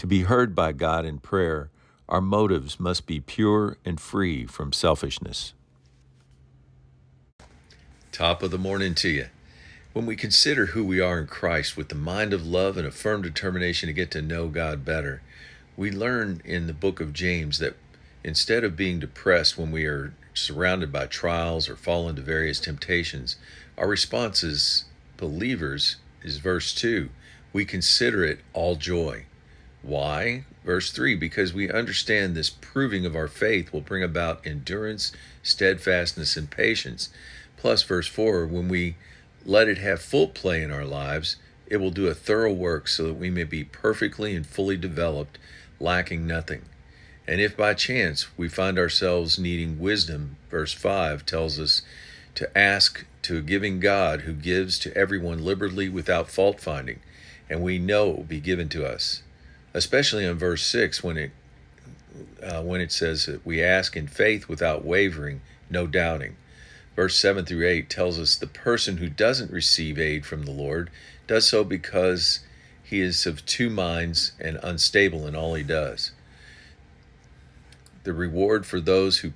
To be heard by God in prayer, our motives must be pure and free from selfishness. Top of the morning to you. When we consider who we are in Christ with the mind of love and a firm determination to get to know God better, we learn in the book of James that instead of being depressed when we are surrounded by trials or fall into various temptations, our response as believers is verse 2. We consider it all joy. Why? Verse 3, because we understand this proving of our faith will bring about endurance, steadfastness, and patience. Plus, verse 4, when we let it have full play in our lives, it will do a thorough work so that we may be perfectly and fully developed, lacking nothing. And if by chance we find ourselves needing wisdom, verse 5 tells us to ask to a giving God who gives to everyone liberally without fault finding, and we know it will be given to us. Especially in verse 6 when it says that we ask in faith without wavering, no doubting. Verse 7 through 8 tells us the person who doesn't receive aid from the Lord does so because he is of two minds and unstable in all he does. The reward for those who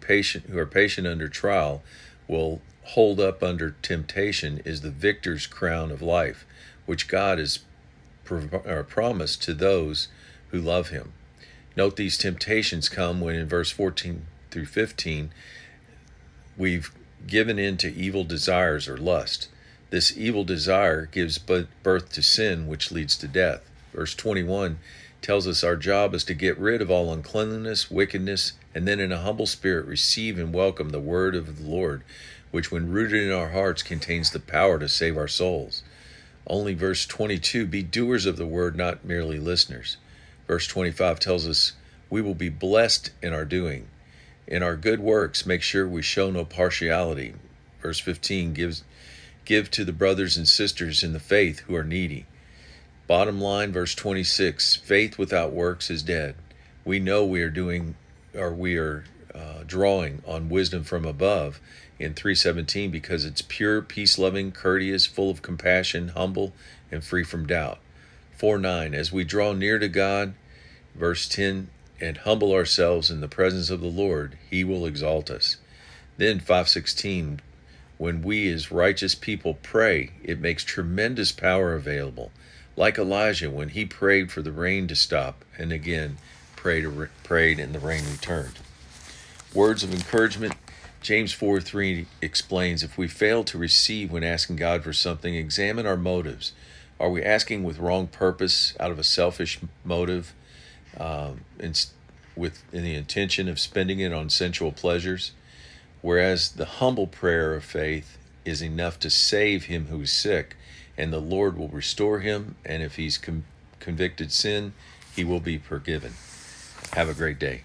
are patient under trial will hold up under temptation is the victor's crown of life, which God has promised to those who love him. Note these temptations come when in verse 14 through 15 we've given in to evil desires or lust. This evil desire gives birth to sin, which leads to death. Verse 21 tells us our job is to get rid of all uncleanness, wickedness, and then in a humble spirit receive and welcome the word of the Lord, which when rooted in our hearts contains the power to save our souls. Only verse 22, be doers of the word, not merely listeners. Verse 25 tells us we will be blessed in our doing. In our good works, make sure we show no partiality. Verse 15 give to the brothers and sisters in the faith who are needy. Bottom line, verse 26, faith without works is dead. We know we are drawing on wisdom from above in 3:17 because it's pure, peace-loving, courteous, full of compassion, humble, and free from doubt. 4:9, as we draw near to God, verse 10, and humble ourselves in the presence of the Lord, he will exalt us. Then 5:16, when we as righteous people pray, it makes tremendous power available. Like Elijah when he prayed for the rain to stop and again prayed and the rain returned. Words of encouragement. James 4:3 explains if we fail to receive when asking God for something, examine our motives. Are we asking with wrong purpose out of a selfish motive in the intention of spending it on sensual pleasures? Whereas the humble prayer of faith is enough to save him who is sick, and the Lord will restore him, and if he's convicted sin, he will be forgiven. Have a great day.